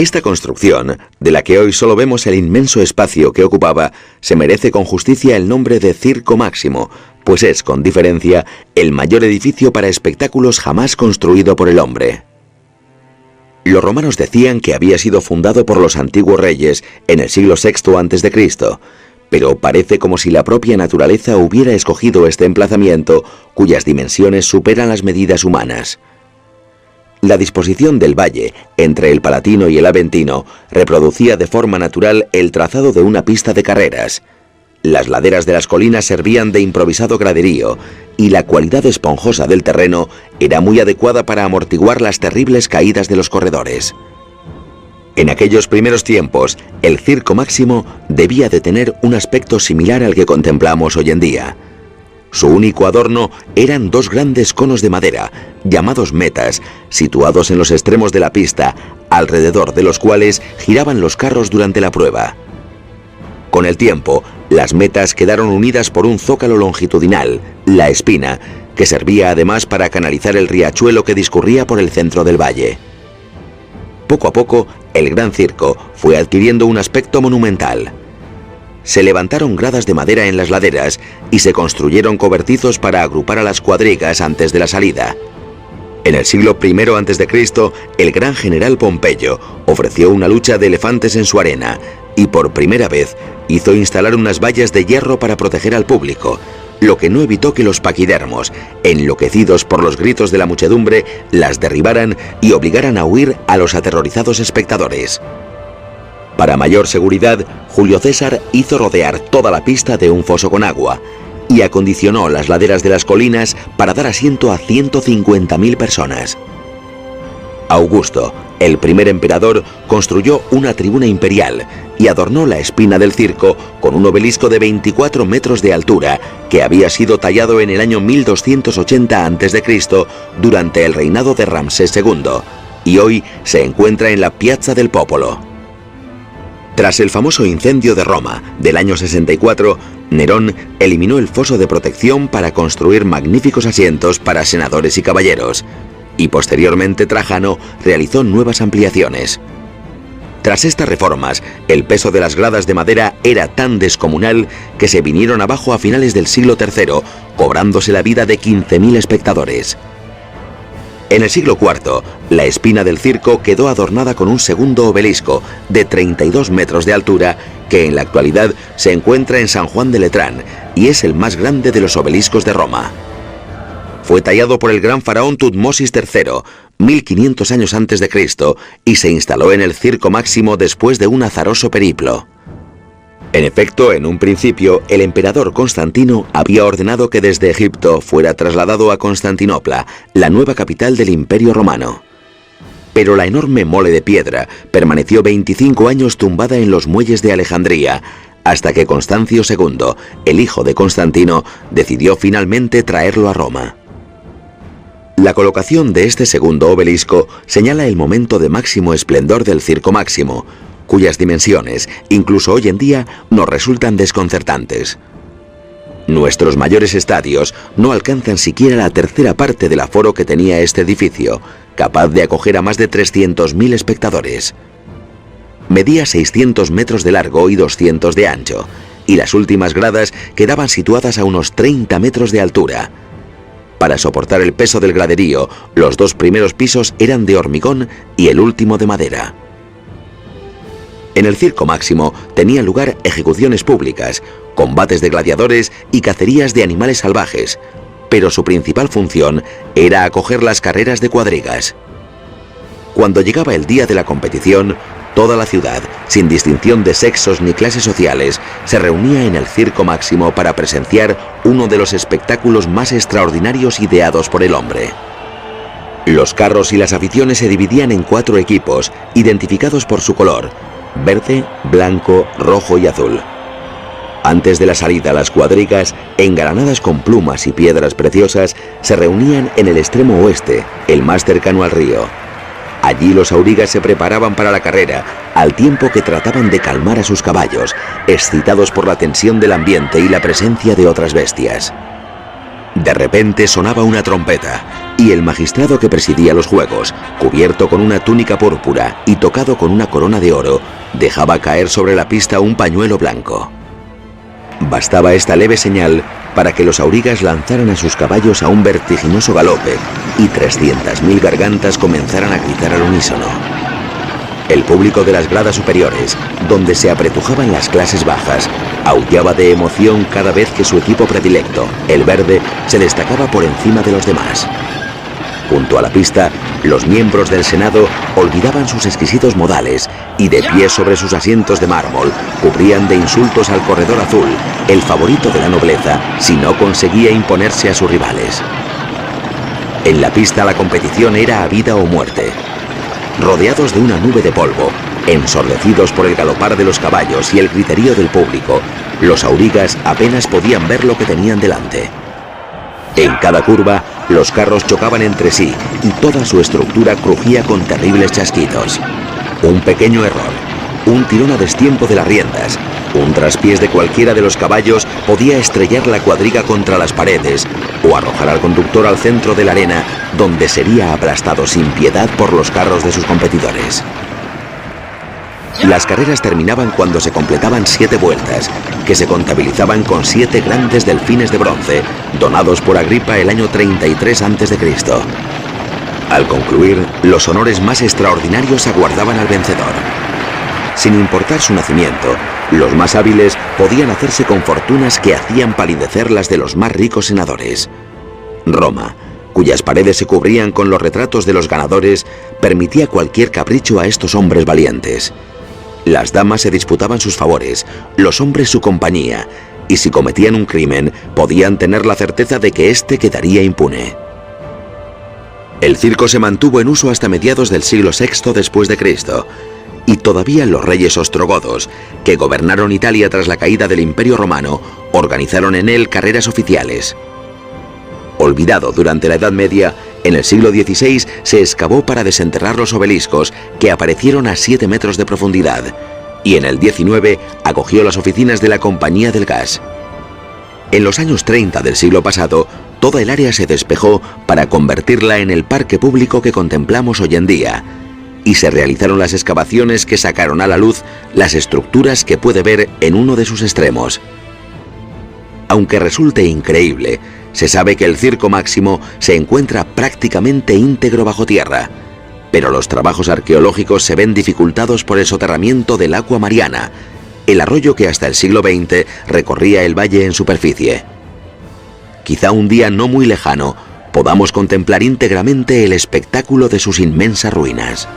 Esta construcción, de la que hoy solo vemos el inmenso espacio que ocupaba, se merece con justicia el nombre de Circo Máximo, pues es, con diferencia, el mayor edificio para espectáculos jamás construido por el hombre. Los romanos decían que había sido fundado por los antiguos reyes en el siglo VI a.C., pero parece como si la propia naturaleza hubiera escogido este emplazamiento, cuyas dimensiones superan las medidas humanas. La disposición del valle, entre el Palatino y el Aventino, reproducía de forma natural el trazado de una pista de carreras. Las laderas de las colinas servían de improvisado graderío, y la cualidad esponjosa del terreno era muy adecuada para amortiguar las terribles caídas de los corredores. En aquellos primeros tiempos, el Circo Máximo debía de tener un aspecto similar al que contemplamos hoy en día. Su único adorno eran dos grandes conos de madera, llamados metas, situados en los extremos de la pista, alrededor de los cuales giraban los carros durante la prueba. Con el tiempo, las metas quedaron unidas por un zócalo longitudinal, la espina, que servía además para canalizar el riachuelo que discurría por el centro del valle. Poco a poco, el gran circo fue adquiriendo un aspecto monumental. Se levantaron gradas de madera en las laderas y se construyeron cobertizos para agrupar a las cuadrigas antes de la salida. En el siglo I a.C., el gran general Pompeyo ofreció una lucha de elefantes en su arena y por primera vez hizo instalar unas vallas de hierro para proteger al público, lo que no evitó que los paquidermos, enloquecidos por los gritos de la muchedumbre, las derribaran y obligaran a huir a los aterrorizados espectadores. Para mayor seguridad, Julio César hizo rodear toda la pista de un foso con agua y acondicionó las laderas de las colinas para dar asiento a 150.000 personas. Augusto, el primer emperador, construyó una tribuna imperial y adornó la espina del circo con un obelisco de 24 metros de altura que había sido tallado en el año 1280 a.C. durante el reinado de Ramsés II y hoy se encuentra en la Piazza del Popolo. Tras el famoso incendio de Roma del año 64, Nerón eliminó el foso de protección para construir magníficos asientos para senadores y caballeros, y posteriormente Trajano realizó nuevas ampliaciones. Tras estas reformas, el peso de las gradas de madera era tan descomunal que se vinieron abajo a finales del siglo III, cobrándose la vida de 15.000 espectadores. En el siglo IV, la espina del circo quedó adornada con un segundo obelisco de 32 metros de altura que en la actualidad se encuentra en San Juan de Letrán y es el más grande de los obeliscos de Roma. Fue tallado por el gran faraón Tutmosis III, 1500 años antes de Cristo, y se instaló en el Circo Máximo después de un azaroso periplo. En efecto, en un principio, el emperador Constantino había ordenado que desde Egipto fuera trasladado a Constantinopla, la nueva capital del Imperio Romano. Pero la enorme mole de piedra permaneció 25 años tumbada en los muelles de Alejandría, hasta que Constancio II, el hijo de Constantino, decidió finalmente traerlo a Roma. La colocación de este segundo obelisco señala el momento de máximo esplendor del Circo Máximo, cuyas dimensiones, incluso hoy en día, nos resultan desconcertantes. Nuestros mayores estadios no alcanzan siquiera la tercera parte del aforo que tenía este edificio, capaz de acoger a más de 300.000 espectadores. Medía 600 metros de largo y 200 de ancho, y las últimas gradas quedaban situadas a unos 30 metros de altura. Para soportar el peso del graderío, los dos primeros pisos eran de hormigón y el último de madera. En el Circo Máximo tenían lugar ejecuciones públicas, combates de gladiadores y cacerías de animales salvajes, pero su principal función era acoger las carreras de cuadrigas. Cuando llegaba el día de la competición, toda la ciudad, sin distinción de sexos ni clases sociales, se reunía en el Circo Máximo para presenciar uno de los espectáculos más extraordinarios ideados por el hombre. Los carros y las aficiones se dividían en 4 equipos, identificados por su color: verde, blanco, rojo y azul. Antes de la salida, las cuadrigas, engalanadas con plumas y piedras preciosas, se reunían en el extremo oeste, el más cercano al río. Allí los aurigas se preparaban para la carrera, al tiempo que trataban de calmar a sus caballos, excitados por la tensión del ambiente y la presencia de otras bestias. De repente sonaba una trompeta y el magistrado que presidía los juegos, cubierto con una túnica púrpura y tocado con una corona de oro, dejaba caer sobre la pista un pañuelo blanco. Bastaba esta leve señal para que los aurigas lanzaran a sus caballos a un vertiginoso galope y 300.000 gargantas comenzaran a gritar al unísono. El público de las gradas superiores, donde se apretujaban las clases bajas, aullaba de emoción cada vez que su equipo predilecto, el verde, se destacaba por encima de los demás. Junto a la pista, los miembros del Senado olvidaban sus exquisitos modales y de pie sobre sus asientos de mármol cubrían de insultos al corredor azul, el favorito de la nobleza, si no conseguía imponerse a sus rivales. En la pista la competición era a vida o muerte. Rodeados de una nube de polvo, ensordecidos por el galopar de los caballos y el griterío del público, los aurigas apenas podían ver lo que tenían delante. En cada curva, los carros chocaban entre sí y toda su estructura crujía con terribles chasquidos. Un pequeño error, un tirón a destiempo de las riendas, un traspiés de cualquiera de los caballos podía estrellar la cuadriga contra las paredes o arrojar al conductor al centro de la arena, donde sería aplastado sin piedad por los carros de sus competidores. Las carreras terminaban cuando se completaban 7 vueltas, que se contabilizaban con 7 grandes delfines de bronce, donados por Agripa el año 33 a.C. Al concluir, los honores más extraordinarios aguardaban al vencedor. Sin importar su nacimiento, los más hábiles podían hacerse con fortunas que hacían palidecer las de los más ricos senadores. Roma, cuyas paredes se cubrían con los retratos de los ganadores, permitía cualquier capricho a estos hombres valientes. Las damas se disputaban sus favores, los hombres su compañía, y si cometían un crimen, podían tener la certeza de que éste quedaría impune. El circo se mantuvo en uso hasta mediados del siglo VI después de Cristo, y todavía los reyes ostrogodos, que gobernaron Italia tras la caída del Imperio Romano, organizaron en él carreras oficiales. Olvidado durante la Edad Media, en el siglo XVI se excavó para desenterrar los obeliscos que aparecieron a 7 metros de profundidad, y en el XIX acogió las oficinas de la Compañía del Gas. En los años 30 del siglo pasado, toda el área se despejó para convertirla en el parque público que contemplamos hoy en día, y se realizaron las excavaciones que sacaron a la luz las estructuras que puede ver en uno de sus extremos. Aunque resulte increíble, se sabe que el Circo Máximo se encuentra prácticamente íntegro bajo tierra, pero los trabajos arqueológicos se ven dificultados por el soterramiento del Aqua Mariana, el arroyo que hasta el siglo XX recorría el valle en superficie. Quizá un día no muy lejano podamos contemplar íntegramente el espectáculo de sus inmensas ruinas.